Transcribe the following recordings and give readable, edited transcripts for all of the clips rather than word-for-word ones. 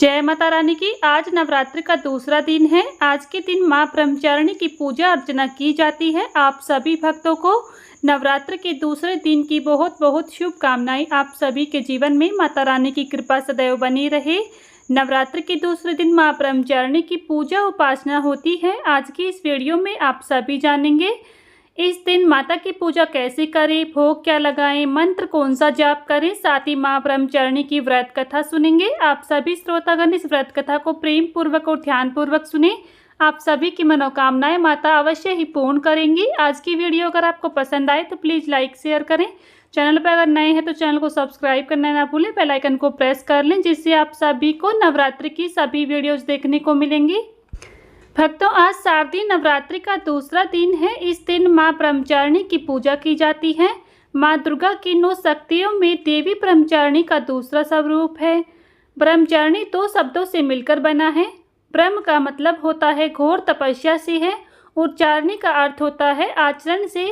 जय माता रानी की। आज नवरात्रि का दूसरा दिन है। आज के दिन मां ब्रह्मचारिणी की पूजा अर्चना की जाती है। आप सभी भक्तों को नवरात्र के दूसरे दिन की बहुत बहुत शुभकामनाएं। आप सभी के जीवन में माता रानी की कृपा सदैव बनी रहे। नवरात्र के दूसरे दिन मां ब्रह्मचारिणी की पूजा उपासना होती है। आज की इस वीडियो में आप सभी जानेंगे इस दिन माता की पूजा कैसे करें, भोग क्या लगाएं, मंत्र कौन सा जाप करें, साथ ही मां ब्रह्मचारिणी की व्रत कथा सुनेंगे। आप सभी श्रोतागण इस व्रत कथा को प्रेम पूर्वक और ध्यान पूर्वक सुने। आप सभी की मनोकामनाएं माता अवश्य ही पूर्ण करेंगी। आज की वीडियो अगर आपको पसंद आए तो प्लीज़ लाइक शेयर करें। चैनल पर अगर नए हैं तो चैनल को सब्सक्राइब करना ना भूलें। बेल आइकन को प्रेस कर लें जिससे आप सभी को नवरात्रि की सभी वीडियोज़ देखने को मिलेंगी। भक्तों, आज शारदीय नवरात्रि का दूसरा दिन है। इस दिन मां ब्रह्मचारिणी की पूजा की जाती है। मां दुर्गा की 9 शक्तियों में देवी ब्रह्मचारिणी का दूसरा स्वरूप है। ब्रह्मचारिणी 2 शब्दों से मिलकर बना है। ब्रह्म का मतलब होता है घोर तपस्या से है और चारिणी का अर्थ होता है आचरण से,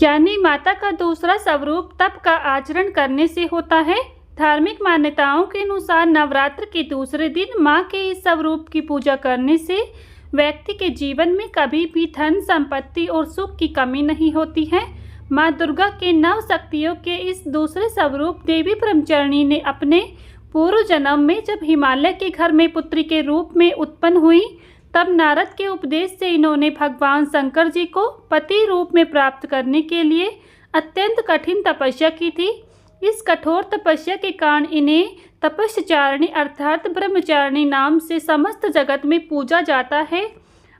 यानी माता का दूसरा स्वरूप तप का आचरण करने से होता है। धार्मिक मान्यताओं के अनुसार नवरात्र के दूसरे दिन मां के इस स्वरूप की पूजा करने से व्यक्ति के जीवन में कभी भी धन संपत्ति और सुख की कमी नहीं होती है। मां दुर्गा के 9 शक्तियों के इस दूसरे स्वरूप देवी ब्रह्मचारिणी ने अपने पूर्व जन्म में जब हिमालय के घर में पुत्री के रूप में उत्पन्न हुई, तब नारद के उपदेश से इन्होंने भगवान शंकर जी को पति रूप में प्राप्त करने के लिए अत्यंत कठिन तपस्या की थी। इस कठोर तपस्या के कारण इन्हें तपस्चारिणी अर्थात ब्रह्मचारिणी नाम से समस्त जगत में पूजा जाता है।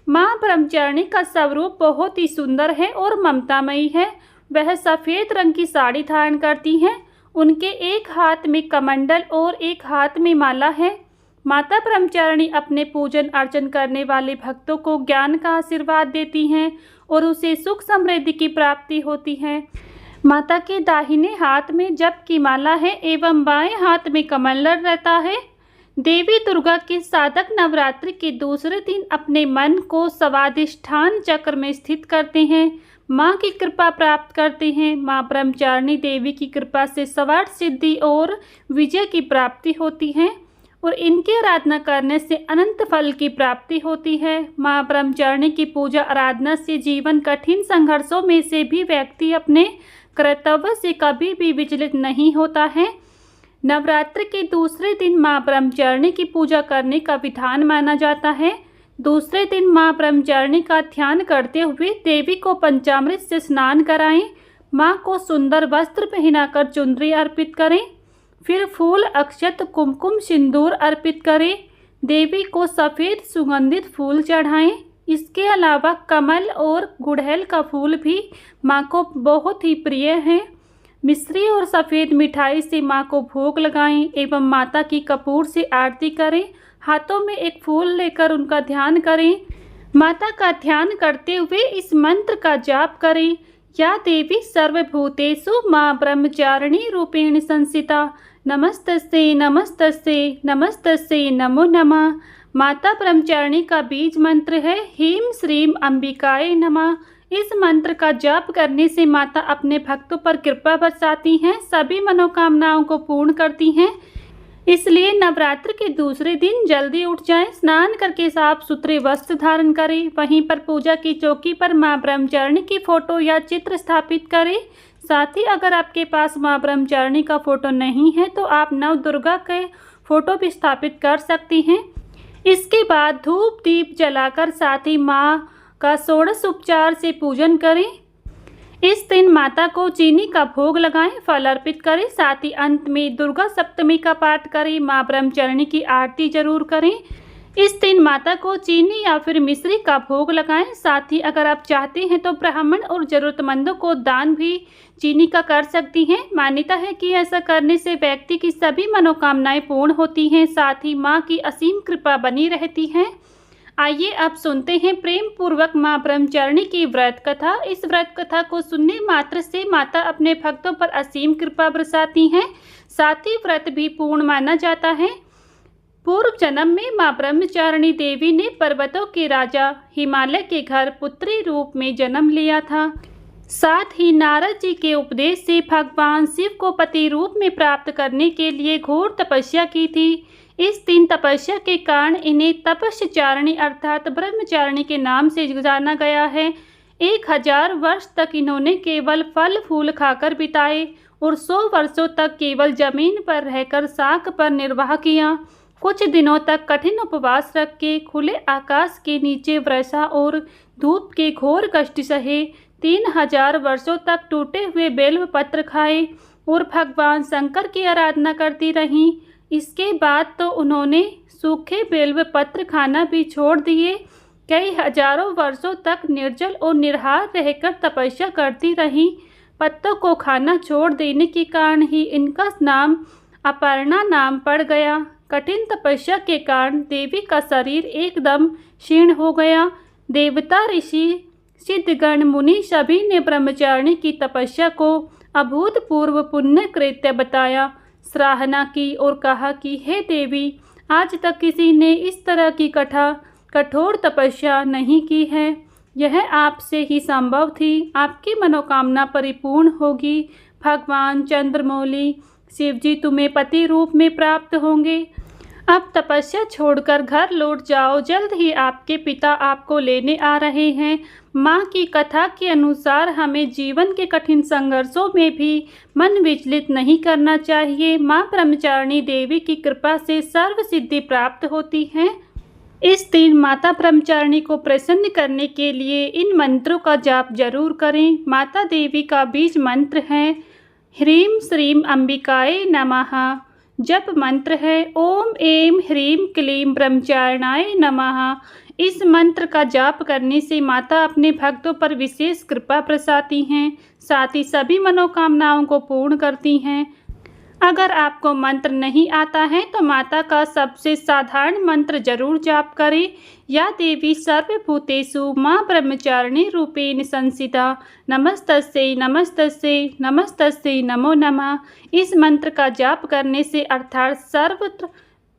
मां ब्रह्मचारिणी का स्वरूप बहुत ही सुंदर है और ममतामयी है। वह सफ़ेद रंग की साड़ी धारण करती हैं। उनके एक हाथ में कमंडल और एक हाथ में माला है। माता ब्रह्मचारिणी अपने पूजन अर्चन करने वाले भक्तों को ज्ञान का आशीर्वाद देती हैं और उसे सुख समृद्धि की प्राप्ति होती है। माता के दाहिने हाथ में जप की माला है एवं बाएं हाथ में कमंडल रहता है। देवी दुर्गा के साधक नवरात्रि के दूसरे दिन अपने मन को स्वाधिष्ठान चक्र में स्थित करते हैं, मां की कृपा प्राप्त करते हैं। मां ब्रह्मचारिणी देवी की कृपा से सर्वार्थ सिद्धि और विजय की प्राप्ति होती है और इनकी आराधना करने से अनंत फल की प्राप्ति होती है। मां ब्रह्मचारिणी की पूजा आराधना से जीवन कठिन संघर्षों में से भी व्यक्ति अपने कर्तव्य से कभी भी विचलित नहीं होता है। नवरात्र के दूसरे दिन मां ब्रह्मचारिणी की पूजा करने का विधान माना जाता है। दूसरे दिन मां ब्रह्मचारिणी का ध्यान करते हुए देवी को पंचामृत से स्नान कराएं। मां को सुंदर वस्त्र पहनाकर चुनरी अर्पित करें, फिर फूल, अक्षत, कुमकुम, सिंदूर अर्पित करें। देवी को सफ़ेद सुगंधित फूल चढ़ाएं। इसके अलावा कमल और गुड़हल का फूल भी मां को बहुत ही प्रिय है। मिश्री और सफ़ेद मिठाई से मां को भोग लगाएं एवं माता की कपूर से आरती करें। हाथों में एक फूल लेकर उनका ध्यान करें। माता का ध्यान करते हुए इस मंत्र का जाप करें। या देवी सर्वभूतेषु मां ब्रह्मचारिणी रूपेण संस्थिता, नमस्तस्यै नमस्तस्यै नमस्तस्यै नमो नमः। माता ब्रह्मचारिणी का बीज मंत्र है ह्रीं श्रीं अंबिकाय नमः। इस मंत्र का जाप करने से माता अपने भक्तों पर कृपा बरसाती हैं, सभी मनोकामनाओं को पूर्ण करती हैं। इसलिए नवरात्र के दूसरे दिन जल्दी उठ जाएं, स्नान करके साफ सुथरे वस्त्र धारण करें। वहीं पर पूजा की चौकी पर मां ब्रह्मचारिणी की फोटो या चित्र स्थापित करें। साथ ही अगर आपके पास मां ब्रह्मचारिणी का फोटो नहीं है तो आप नव दुर्गा के फोटो भी स्थापित कर सकती हैं। इसके बाद धूप दीप जलाकर साथ ही मां का षोडश उपचार से पूजन करें। इस दिन माता को चीनी का भोग लगाएं, फल अर्पित करें। साथ ही अंत में दुर्गा सप्तमी का पाठ करें। मां ब्रह्मचारिणी की आरती जरूर करें। इस दिन माता को चीनी या फिर मिश्री का भोग लगाएं। साथ ही अगर आप चाहते हैं तो ब्राह्मण और जरूरतमंदों को दान भी चीनी का कर सकती हैं। मान्यता है कि ऐसा करने से व्यक्ति की सभी मनोकामनाएं पूर्ण होती हैं, साथ ही मां की असीम कृपा बनी रहती है। आइए अब सुनते हैं प्रेम पूर्वक मां ब्रह्मचारिणी की व्रत कथा। इस व्रत कथा को सुनने मात्र से माता अपने भक्तों पर असीम कृपा बरसाती हैं, साथ ही व्रत भी पूर्ण माना जाता है। पूर्व जन्म में मां ब्रह्मचारिणी देवी ने पर्वतों के राजा हिमालय के घर पुत्री रूप में जन्म लिया था। साथ ही नारद जी के उपदेश से भगवान शिव को पति रूप में प्राप्त करने के लिए घोर तपस्या की थी। इस दिन तपस्या के कारण इन्हें तपस्याचारिणी अर्थात ब्रह्मचारिणी के नाम से जाना गया है। 1000 वर्ष तक इन्होंने केवल फल फूल खाकर बिताए और 100 वर्षों तक केवल जमीन पर रहकर शाक पर निर्वाह किया। कुछ दिनों तक कठिन उपवास रख के खुले आकाश के नीचे वर्षा और धूप के घोर कष्ट सहे। 3000 वर्षों तक टूटे हुए बेल्व पत्र खाए और भगवान शंकर की आराधना करती रहीं। इसके बाद तो उन्होंने सूखे बेल्व पत्र खाना भी छोड़ दिए। कई हजारों वर्षों तक निर्जल और निराहार रहकर तपस्या करती रहीं। पत्तों को खाना छोड़ देने के कारण ही इनका नाम अपर्णा नाम पड़ गया। कठिन तपस्या के कारण देवी का शरीर एकदम क्षीण हो गया। देवता, ऋषि, सिद्धगण, मुनि सभी ने ब्रह्मचारिणी की तपस्या को अभूतपूर्व पुण्य कृत्य बताया, सराहना की और कहा कि हे देवी, आज तक किसी ने इस तरह की कठोर तपस्या नहीं की है। यह आपसे ही संभव थी। आपकी मनोकामना परिपूर्ण होगी। भगवान चंद्रमौली शिवजी तुम्हें पति रूप में प्राप्त होंगे। अब तपस्या छोड़कर घर लौट जाओ। जल्द ही आपके पिता आपको लेने आ रहे हैं। माँ की कथा के अनुसार हमें जीवन के कठिन संघर्षों में भी मन विचलित नहीं करना चाहिए। माँ ब्रह्मचारिणी देवी की कृपा से सर्व सिद्धि प्राप्त होती है। इस दिन माता ब्रह्मचारिणी को प्रसन्न करने के लिए इन मंत्रों का जाप जरूर करें। माता देवी का बीज मंत्र है ह्रीं श्रीं अंबिकाय नमः। जप मंत्र है ओम ऐं ह्रीं क्लीं ब्रह्मचारिणाय नमः। इस मंत्र का जाप करने से माता अपने भक्तों पर विशेष कृपा बरसाती हैं, साथ ही सभी मनोकामनाओं को पूर्ण करती हैं। अगर आपको मंत्र नहीं आता है तो माता का सबसे साधारण मंत्र जरूर जाप करें। या देवी सर्वभूतेषु माँ ब्रह्मचारिणी रूपेण संस्थिता नमस्तस्यै नमस्तस्यै नमस्तस्यै नमो नमः। इस मंत्र का जाप करने से अर्थात सर्वत्र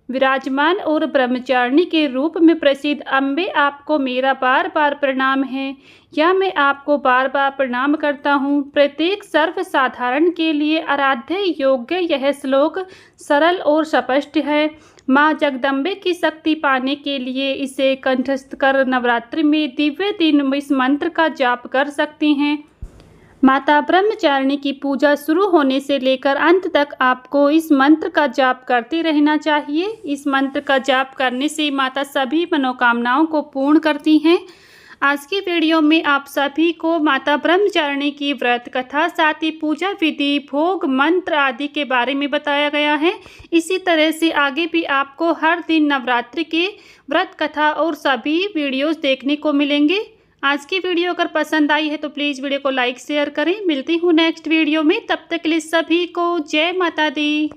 विराजमान और ब्रह्मचारिणी के रूप में प्रसिद्ध अम्बे आपको मेरा बार बार प्रणाम है, या मैं आपको बार बार प्रणाम करता हूँ। प्रत्येक सर्वसाधारण के लिए आराध्य योग्य यह श्लोक सरल और स्पष्ट है। माँ जगदम्बे की शक्ति पाने के लिए इसे कंठस्थ कर नवरात्रि में दिव्य दिन इस मंत्र का जाप कर सकती हैं। माता ब्रह्मचारिणी की पूजा शुरू होने से लेकर अंत तक आपको इस मंत्र का जाप करते रहना चाहिए। इस मंत्र का जाप करने से माता सभी मनोकामनाओं को पूर्ण करती हैं। आज की वीडियो में आप सभी को माता ब्रह्मचारिणी की व्रत कथा, साथ ही पूजा विधि, भोग, मंत्र आदि के बारे में बताया गया है। इसी तरह से आगे भी आपको हर दिन नवरात्रि के व्रत कथा और सभी वीडियोस देखने को मिलेंगे। आज की वीडियो अगर पसंद आई है तो प्लीज़ वीडियो को लाइक शेयर करें। मिलती हूँ नेक्स्ट वीडियो में, तब तक के लिए सभी को जय माता दी।